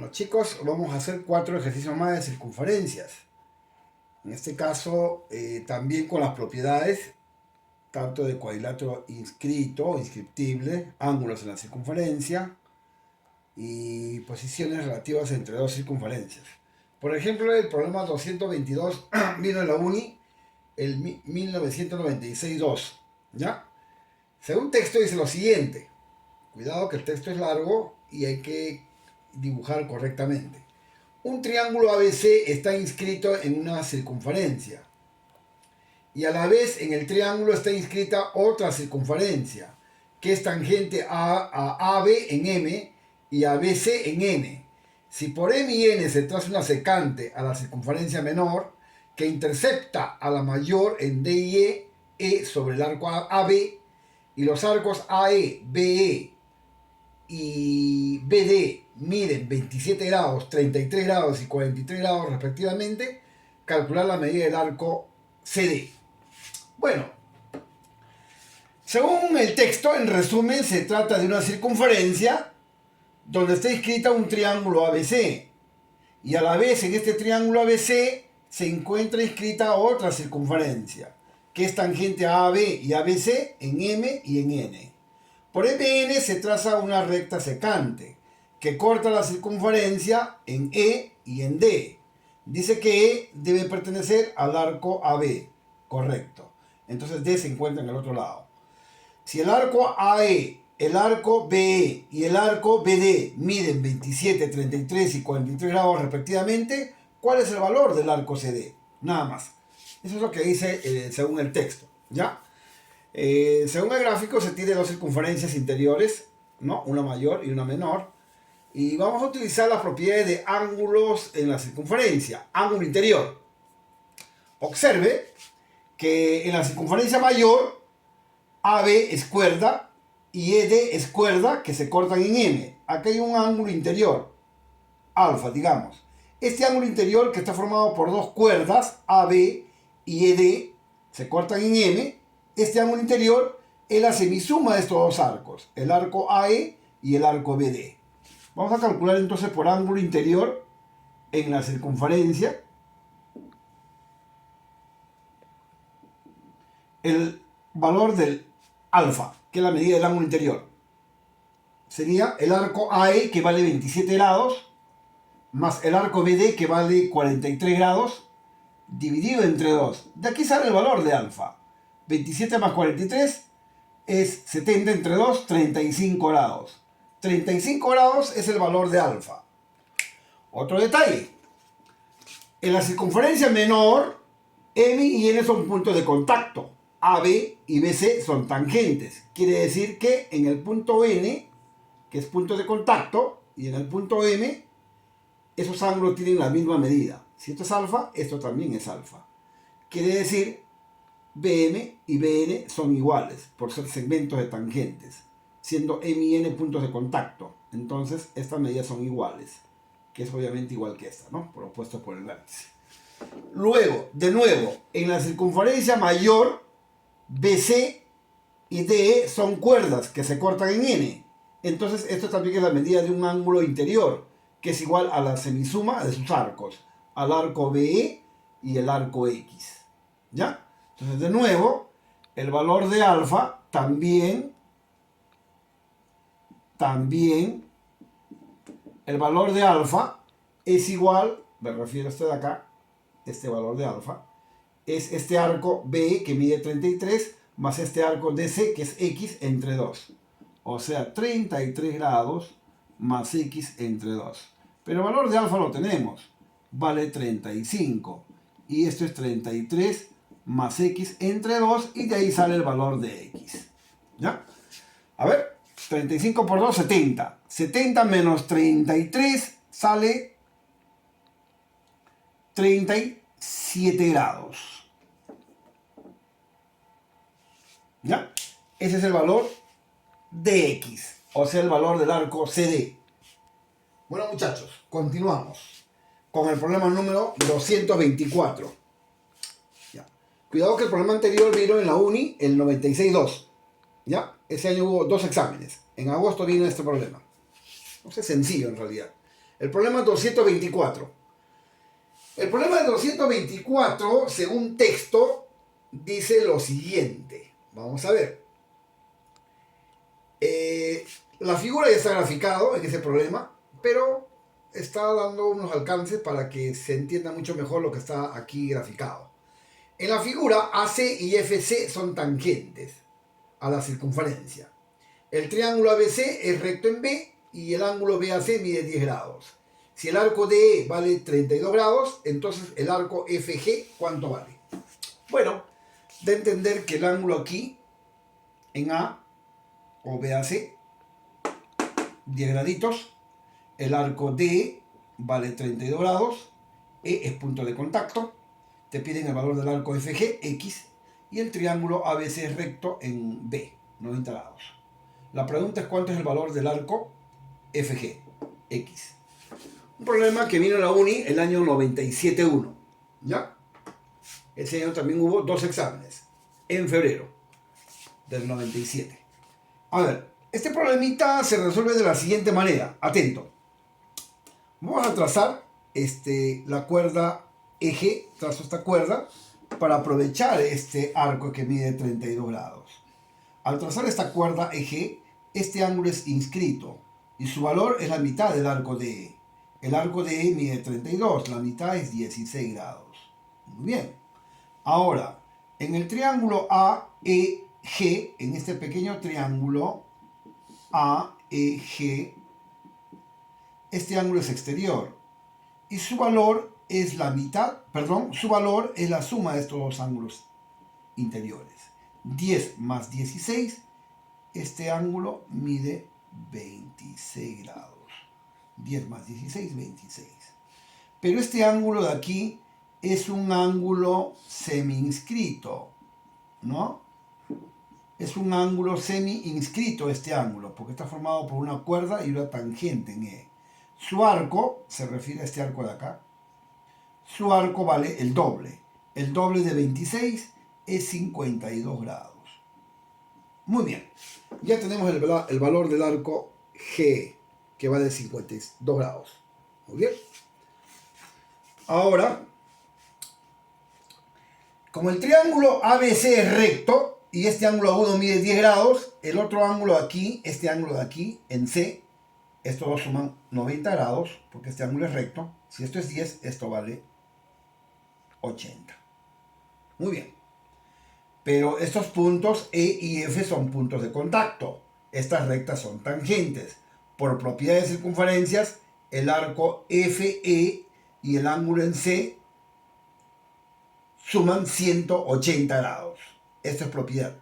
Bueno, chicos, vamos a hacer 4 ejercicios más de circunferencias. En este caso, también con las propiedades, tanto de cuadrilátero inscrito o inscriptible, ángulos en la circunferencia y posiciones relativas entre dos circunferencias. Por ejemplo, el problema 222 vino en la uni el 1996-2, ¿ya? Según texto dice lo siguiente. Cuidado que el texto es largo y hay que dibujar correctamente. Un triángulo ABC está inscrito en una circunferencia y a la vez en el triángulo está inscrita otra circunferencia que es tangente a AB en M y a BC en N. Si por M y N se traza una secante a la circunferencia menor que intercepta a la mayor en D y E sobre el arco AB y los arcos AE, BE y BD miden 27 grados, 33 grados y 43 grados respectivamente, calcular la medida del arco CD. Bueno, según el texto, en resumen, se trata de una circunferencia donde está inscrita un triángulo ABC y a la vez en este triángulo ABC se encuentra inscrita otra circunferencia que es tangente a AB y ABC en M y en N. Por MN se traza una recta secante que corta la circunferencia en E y en D. Dice que E debe pertenecer al arco AB, correcto. Entonces D se encuentra en el otro lado. Si el arco AE, el arco BE y el arco BD miden 27, 33 y 43 grados respectivamente, ¿cuál es el valor del arco CD? Nada más. Eso es lo que dice según el texto, ¿ya? Según el gráfico se tiene dos circunferencias interiores, ¿no? Una mayor y una menor. Y vamos a utilizar las propiedades de ángulos en la circunferencia. Ángulo interior. Observe que en la circunferencia mayor, AB es cuerda y ED es cuerda que se cortan en M. Aquí hay un ángulo interior, alfa, digamos. Este ángulo interior que está formado por dos cuerdas, AB y ED, se cortan en M. Este ángulo interior es la semisuma de estos dos arcos, el arco AE y el arco BD. Vamos a calcular entonces por ángulo interior en la circunferencia el valor del alfa, que es la medida del ángulo interior. Sería el arco AE que vale 27 grados más el arco BD que vale 43 grados dividido entre 2. De aquí sale el valor de alfa. 27 más 43 es 70 entre 2, 35 grados. 35 grados es el valor de alfa. Otro detalle. En la circunferencia menor, M y N son puntos de contacto. AB y BC son tangentes. Quiere decir que en el punto N, que es punto de contacto, y en el punto M, esos ángulos tienen la misma medida. Si esto es alfa, esto también es alfa. Quiere decir BM y BN son iguales por ser segmentos de tangentes, siendo M y N puntos de contacto. Entonces estas medidas son iguales, que es obviamente igual que esta, ¿no? Propuesto por el vértice. Luego, de nuevo, en la circunferencia mayor, BC y DE son cuerdas que se cortan en N. Entonces esto también es la medida de un ángulo interior, que es igual a la semisuma de sus arcos, al arco BE y el arco X. ¿Ya? Entonces, de nuevo, el valor de alfa también, el valor de alfa es igual, me refiero a este de acá, este valor de alfa, es este arco BE que mide 33 más este arco DC que es X entre 2. O sea, 33 grados más X entre 2. Pero el valor de alfa lo tenemos, vale 35. Y esto es 33 más X entre 2 y de ahí sale el valor de X. ¿Ya? A ver, 35 por 2, 70. 70 menos 33 sale 37 grados. ¿Ya? Ese es el valor de X, o sea, el valor del arco CD. Bueno, muchachos, continuamos con el problema número 224. ¿Ya? Cuidado que el problema anterior vino en la uni el 96-2. ¿Ya? Ese año hubo 2 exámenes. En agosto vino este problema. No sé, sencillo en realidad. El problema 224. El problema de 224, según texto, dice lo siguiente. Vamos a ver. La figura ya está graficado en ese problema, pero está dando unos alcances para que se entienda mucho mejor lo que está aquí graficado. En la figura, AC y FC son tangentes a la circunferencia. El triángulo ABC es recto en B y el ángulo BAC mide 10 grados. Si el arco DE vale 32 grados, entonces el arco FG, ¿cuánto vale? Bueno, de entender que el ángulo aquí, en A o BAC, 10 graditos, el arco DE vale 32 grados, E es punto de contacto, te piden el valor del arco FG, X, y el triángulo ABC es recto en B, 90 grados. La pregunta es cuánto es el valor del arco FG, X. Un problema que vino a la uni el año 97-1, ¿ya? Ese año también hubo 2 exámenes, en febrero del 97. A ver, este problemita se resuelve de la siguiente manera, atento. Vamos a trazar la cuerda eje, trazo esta cuerda, para aprovechar este arco que mide 32 grados. Al trazar esta cuerda eje, este ángulo es inscrito y su valor es la mitad del arco DE. El arco DE mide 32, la mitad es 16 grados. Muy bien. Ahora, en el triángulo AEG, en este pequeño triángulo AEG, este ángulo es exterior y su valor es la mitad, su valor es la suma de estos dos ángulos interiores. 10 más 16, este ángulo mide 26 grados. 10 más 16, 26. Pero este ángulo de aquí es un ángulo semi-inscrito, ¿no? Es un ángulo semi-inscrito este ángulo, porque está formado por una cuerda y una tangente en E. Su arco, se refiere a este arco de acá, su arco vale el doble. El doble de 26 es 52 grados. Muy bien, ya tenemos el valor del arco G, que vale 52 grados. Muy bien. Ahora, como el triángulo ABC es recto y este ángulo agudo mide 10 grados, el otro ángulo aquí, este ángulo de aquí, en C, estos dos suman 90 grados, porque este ángulo es recto. Si esto es 10, esto vale 80. Muy bien. Pero estos puntos E y F son puntos de contacto. Estas rectas son tangentes. Por propiedad de circunferencias, el arco FE y el ángulo en C suman 180 grados. Esto es propiedad.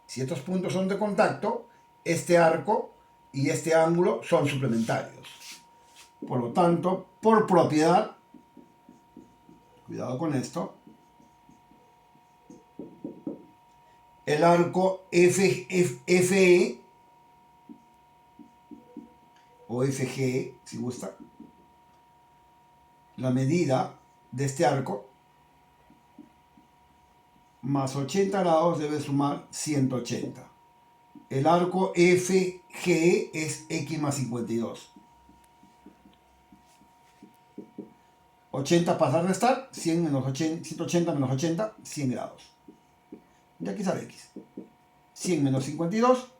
Si estos puntos son de contacto, este arco y este ángulo son suplementarios. Por lo tanto, por propiedad, cuidado con esto, el arco FE o FG, si gusta, la medida de este arco más 80 grados debe sumar 180. El arco FGE es X más 52. 80 pasa a restar, 100 menos 80, 180 menos 80, 100 grados. Y aquí sale X. 100 menos 52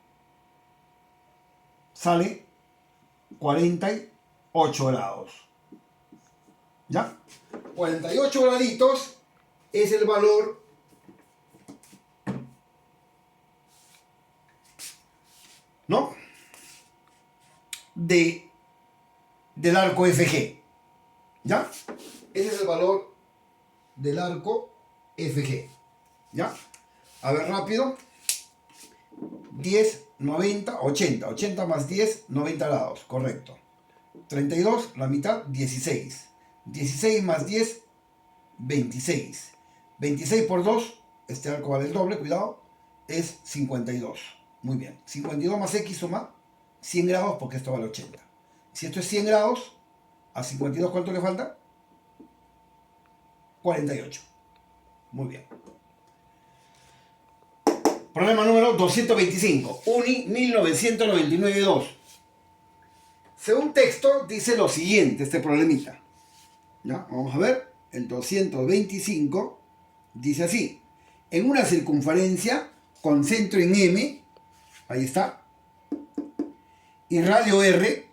sale 48 grados. ¿Ya? 48 graditos es el valor ¿no? Del arco FG. ¿Ya? Ese es el valor del arco FG. ¿Ya? A ver, rápido. 10, 90, 80. 80 más 10, 90 grados. Correcto. 32, la mitad, 16. 16 más 10, 26. 26 por 2, este arco vale el doble, cuidado, es 52. Muy bien. 52 más X suma 100 grados porque esto vale 80. Si esto es 100 grados, a 52 ¿cuánto le falta? 48. Muy bien. Problema número 225. Uni 1999-2. Según texto, dice lo siguiente, este problemita. ¿Ya? Vamos a ver, el 225 dice así. En una circunferencia con centro en M, ahí está, y radio R,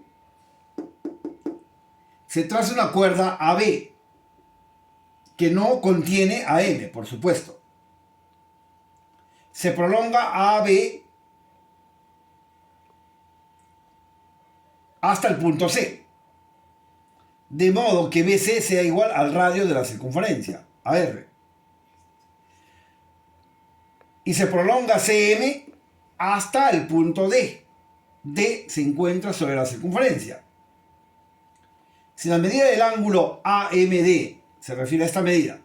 se traza una cuerda AB, que no contiene AM, por supuesto. Se prolonga AB hasta el punto C, de modo que BC sea igual al radio de la circunferencia, AR. Y se prolonga CM hasta el punto D. D se encuentra sobre la circunferencia. Si la medida del ángulo AMD, se refiere a esta medida,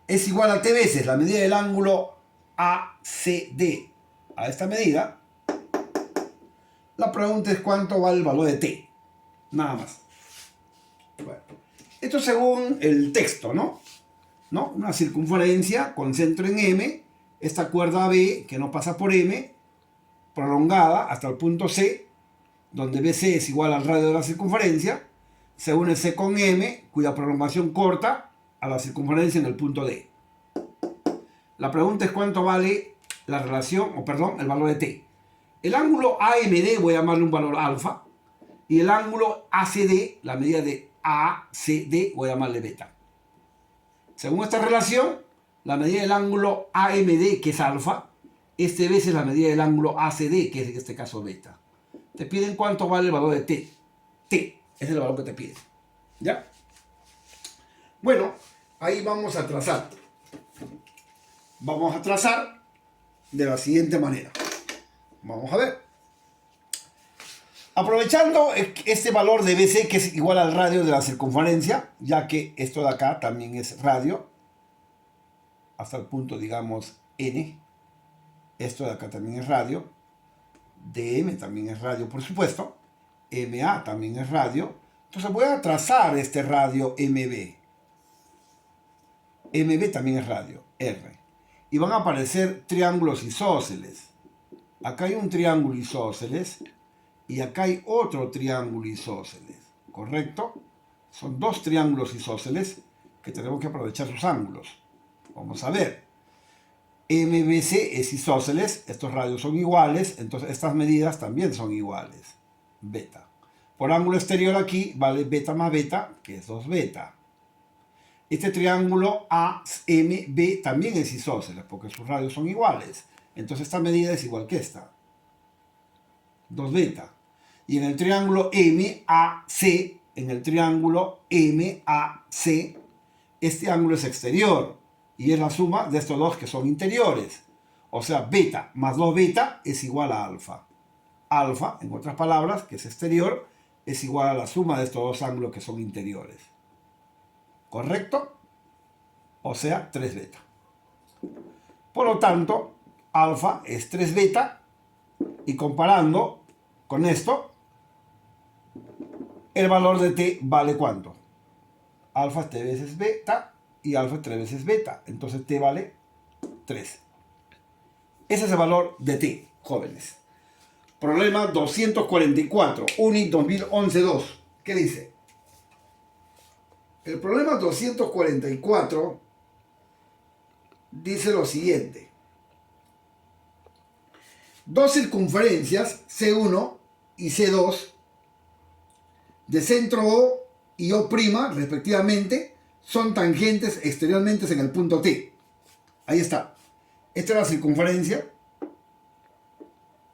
es igual a T veces la medida del ángulo ACD a esta medida, la pregunta es cuánto vale el valor de T. Nada más. Bueno, esto según el texto, ¿no? Una circunferencia con centro en M, esta cuerda B que no pasa por M, prolongada hasta el punto C, donde BC es igual al radio de la circunferencia, se une C con M, cuya prolongación corta a la circunferencia en el punto D. La pregunta es cuánto vale la relación, el valor de T. El ángulo AMD voy a llamarle un valor alfa, y el ángulo ACD, la medida de ACD, voy a llamarle beta. Según esta relación, la medida del ángulo AMD, que es alfa, este veces la medida del ángulo ACD, que es en este caso beta. Te piden cuánto vale el valor de T. T es el valor que te piden. ¿Ya? Bueno, ahí vamos a trazar. Vamos a trazar de la siguiente manera. Vamos a ver. Aprovechando este valor de BC, que es igual al radio de la circunferencia, ya que esto de acá también es radio, hasta el punto, digamos, N. Esto de acá también es radio. DM también es radio, por supuesto. MA también es radio. Entonces voy a trazar este radio MB. MB también es radio, R. Y van a aparecer triángulos isósceles. Acá hay un triángulo isósceles y acá hay otro triángulo isósceles. ¿Correcto? Son dos triángulos isósceles que tenemos que aprovechar sus ángulos. Vamos a ver. MBC es isósceles, estos radios son iguales, entonces estas medidas también son iguales. Beta. Por ángulo exterior aquí vale beta más beta, que es 2 beta. Este triángulo AMB también es isósceles, porque sus radios son iguales. Entonces esta medida es igual que esta. 2 beta. Y en el triángulo MAC, este ángulo es exterior. Y es la suma de estos dos que son interiores. O sea, beta más 2 beta es igual a alfa. Alfa, en otras palabras, que es exterior, es igual a la suma de estos dos ángulos que son interiores. ¿Correcto? O sea, 3 beta. Por lo tanto, alfa es 3 beta. Y comparando con esto, el valor de T vale ¿cuánto? Alfa es 3 veces beta y alfa es 3 veces beta. Entonces T vale 3. Ese es el valor de T, jóvenes. Problema 244, UNI 2011-2. ¿Qué dice? El problema 244 dice lo siguiente. Dos circunferencias, C1 y C2, de centro O y O', respectivamente, son tangentes exteriormente en el punto T. Ahí está. Esta es la circunferencia,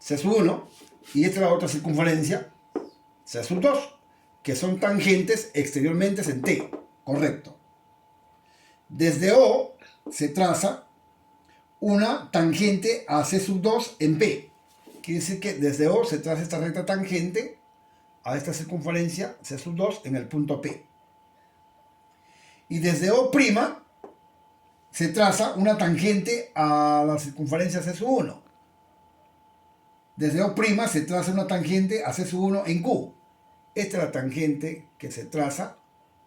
C1, y esta es la otra circunferencia, C2, que son tangentes exteriormente en T. Correcto. Desde O se traza una tangente a C2 en P. Quiere decir que desde O se traza esta recta tangente a esta circunferencia C2 en el punto P. Y desde O' se traza una tangente a la circunferencia C1. Desde O' se traza una tangente a C1 en Q. Esta es la tangente que se traza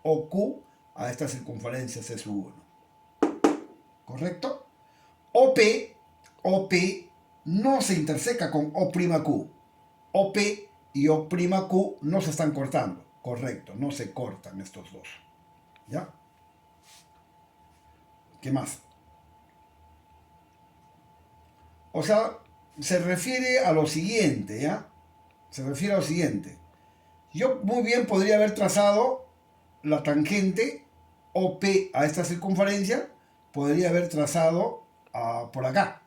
OQ a esta circunferencia C1. ¿Correcto? OP no se interseca con O'Q. OP y O'Q no se están cortando. Correcto, no se cortan estos dos. ¿Ya? ¿Qué más? O sea, se refiere a lo siguiente, ¿ya? Se refiere a lo siguiente. Yo muy bien podría haber trazado la tangente OP a esta circunferencia, podría haber trazado por acá.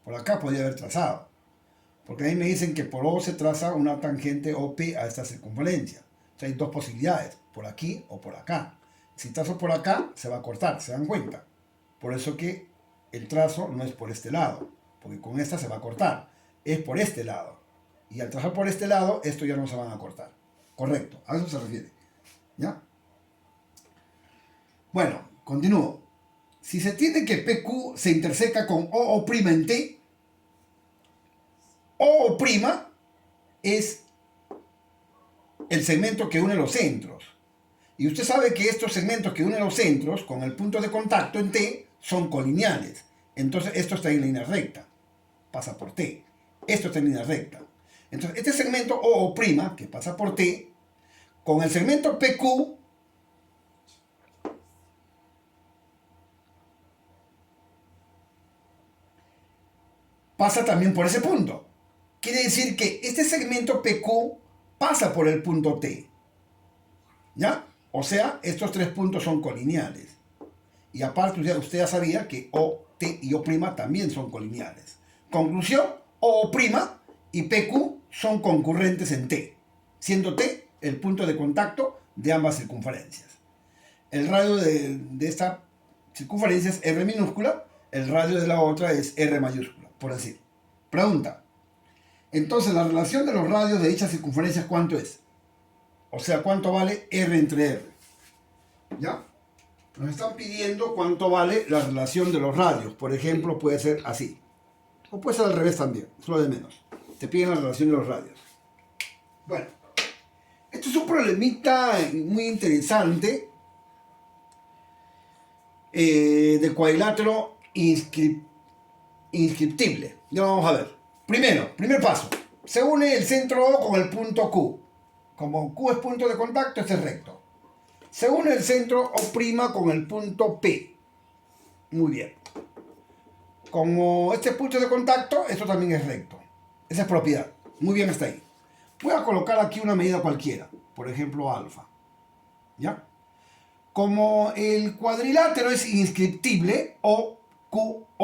Por acá podría haber trazado. Porque ahí me dicen que por O se traza una tangente OP a esta circunferencia. O sea, hay dos posibilidades, por aquí o por acá. Si trazo por acá, se va a cortar, ¿se dan cuenta? Por eso que el trazo no es por este lado, porque con esta se va a cortar. Es por este lado. Y al trazar por este lado, esto ya no se van a cortar. Correcto, a eso se refiere. ¿Ya? Bueno, continúo. Si se tiene que PQ se interseca con O' en T, O' es el segmento que une los centros. Y usted sabe que estos segmentos que unen los centros con el punto de contacto en T son colineales. Entonces esto está en línea recta. Pasa por T. Esto está en línea recta. Entonces este segmento O', que pasa por T, con el segmento PQ, pasa también por ese punto. Quiere decir que este segmento PQ pasa por el punto T. ¿Ya? O sea, estos tres puntos son colineales. Y aparte usted ya sabía que O, T y O' también son colineales. Conclusión, O' y PQ son concurrentes en T, siendo T el punto de contacto de ambas circunferencias. El radio de esta circunferencia es R minúscula, el radio de la otra es R mayúscula, por decir. Pregunta. Entonces, la relación de los radios de dichas circunferencias, ¿cuánto es? O sea, ¿cuánto vale R entre R? ¿Ya? Nos están pidiendo cuánto vale la relación de los radios. Por ejemplo, puede ser así. O puede ser al revés también, es lo de menos. Te piden la relación de los radios. Bueno, esto es un problemita muy interesante de cuadrilátero inscriptible. Ya lo vamos a ver. Primer paso. Se une el centro O con el punto Q. Como Q es punto de contacto, este es recto. Se une el centro O' con el punto P. Muy bien. Como este punto de contacto, esto también es recto. Esa es propiedad. Muy bien hasta ahí. Voy a colocar aquí una medida cualquiera. Por ejemplo, alfa. ¿Ya? Como el cuadrilátero es inscriptible, O'P,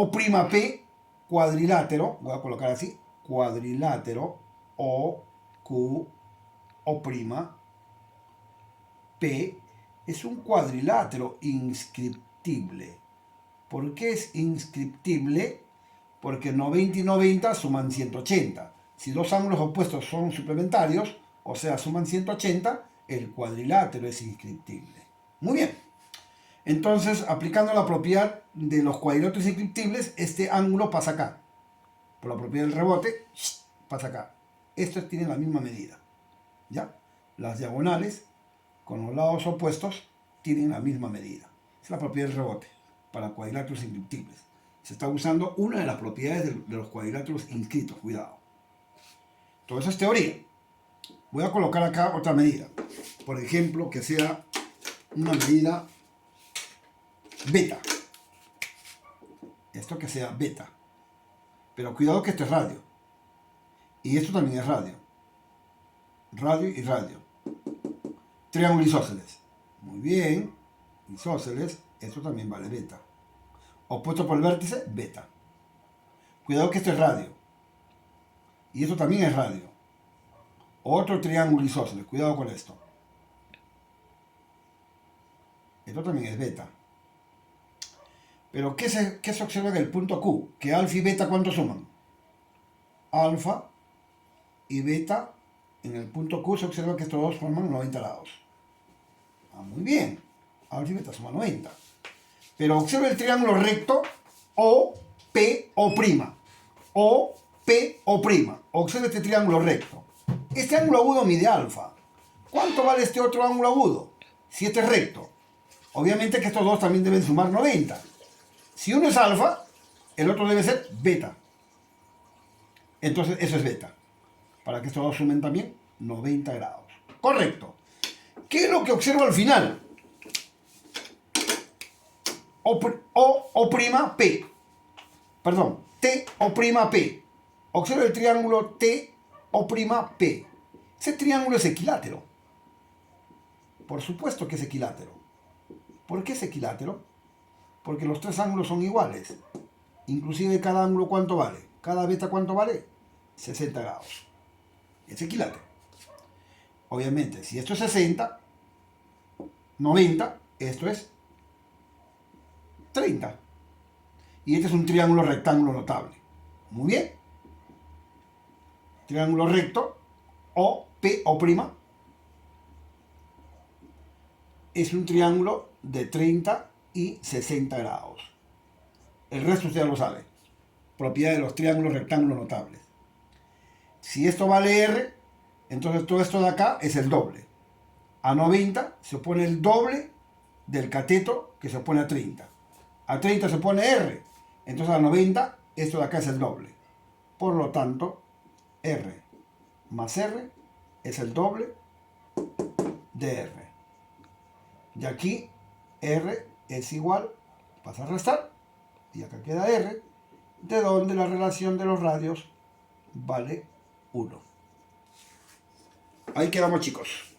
cuadrilátero, voy a colocar así, cuadrilátero, O'P, es un cuadrilátero inscriptible. ¿Por qué es inscriptible? Porque 90 y 90 suman 180. Si dos ángulos opuestos son suplementarios, o sea, suman 180, el cuadrilátero es inscriptible. Muy bien. Entonces, aplicando la propiedad de los cuadriláteros inscriptibles, este ángulo pasa acá. Por la propiedad del rebote, pasa acá. Estos tienen la misma medida. ¿Ya? Las diagonales con los lados opuestos tienen la misma medida. Es la propiedad del rebote para cuadriláteros inscriptibles. Se está usando una de las propiedades de los cuadriláteros inscritos. Cuidado. Todo eso es teoría. Voy a colocar acá otra medida. Por ejemplo, que sea una medida beta. Esto que sea beta. Pero cuidado que esto es radio. Y esto también es radio. Radio y radio. Triángulo isósceles. Muy bien. Isósceles. Esto también vale beta. Opuesto por el vértice, beta. Cuidado que esto es radio. Y esto también es radio. Otro triángulo isósceles. Cuidado con esto. Esto también es beta. Pero ¿qué se observa en el punto Q? Que alfa y beta, ¿cuánto suman? Alfa y beta, en el punto Q se observa que estos dos forman 90 grados. Muy bien. Alfa y beta suman 90. Pero observa el triángulo recto O, P, O'. O, P, O'. Observa este triángulo recto. Este ángulo agudo mide alfa. ¿Cuánto vale este otro ángulo agudo? Si este es recto. Obviamente que estos dos también deben sumar 90. Si uno es alfa, el otro debe ser beta. Entonces eso es beta. para que estos dos sumen también 90 grados. Correcto. ¿Qué es lo que observo al final? P. Perdón, T o prima P. Observa el triángulo T o prima P. Ese triángulo es equilátero. Por supuesto que es equilátero. ¿Por qué es equilátero? Porque los tres ángulos son iguales. Inclusive cada ángulo, ¿cuánto vale? Cada beta, ¿cuánto vale? 60 grados. Es equilátero. Obviamente, si esto es 60, 90, esto es 30. Y este es un triángulo rectángulo notable. Muy bien. Triángulo recto, o P o prima, es un triángulo de 30 y 60 grados. El resto usted ya lo sabe. Propiedad de los triángulos rectángulos notables. Si esto vale R, entonces todo esto de acá es el doble. A 90 se opone el doble del cateto que se opone a 30. A 30 se pone R. Entonces a 90 esto de acá es el doble. Por lo tanto, R más R es el doble de R. Y aquí R es igual, pasa a restar, y acá queda R, de donde la relación de los radios vale 1. Ahí quedamos, chicos.